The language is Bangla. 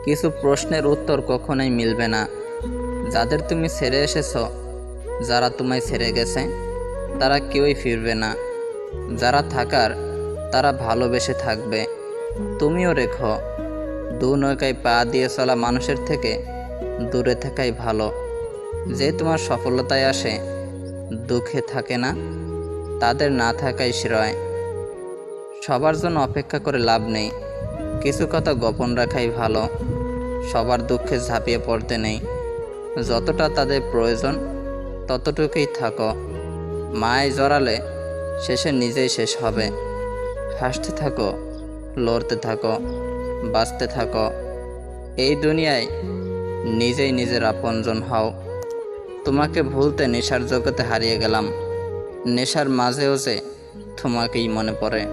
কিছু প্রশ্নের উত্তর কখনোই মিলবে না। যাদের তুমি ছেড়ে এসেছ, যারা তোমায় ছেড়ে গেছে, তারা কেউই ফিরবে না। যারা থাকার, তারা ভালোবেসে থাকবে। তুমিও রেখো, দু নৌকায় পা দিয়ে চলা মানুষের থেকে দূরে থাকাই ভালো। যে তোমার সফলতায় আসে, দুঃখে থাকে না, তাদের না থাকাই শ্রেয়। সবার জন্য অপেক্ষা করে লাভ নেই, কিছু কথা গোপন রাখাই ভালো। সবার দুঃখে ঝাঁপিয়ে পড়তে নেই, যতটা তাদের প্রয়োজন ততটুকুই থাকো। মায় জড়ালে শেষে নিজেই শেষ হবে। হাসতে থাকো, লড়তে থাকো, বাঁচতে থাকো। এই দুনিয়ায় নিজেই নিজের আপনজন হও। তোমাকে ভুলতে নেশার জগতে হারিয়ে গেলাম, নেশার মাঝেও যে তোমাকেই মনে পড়ে।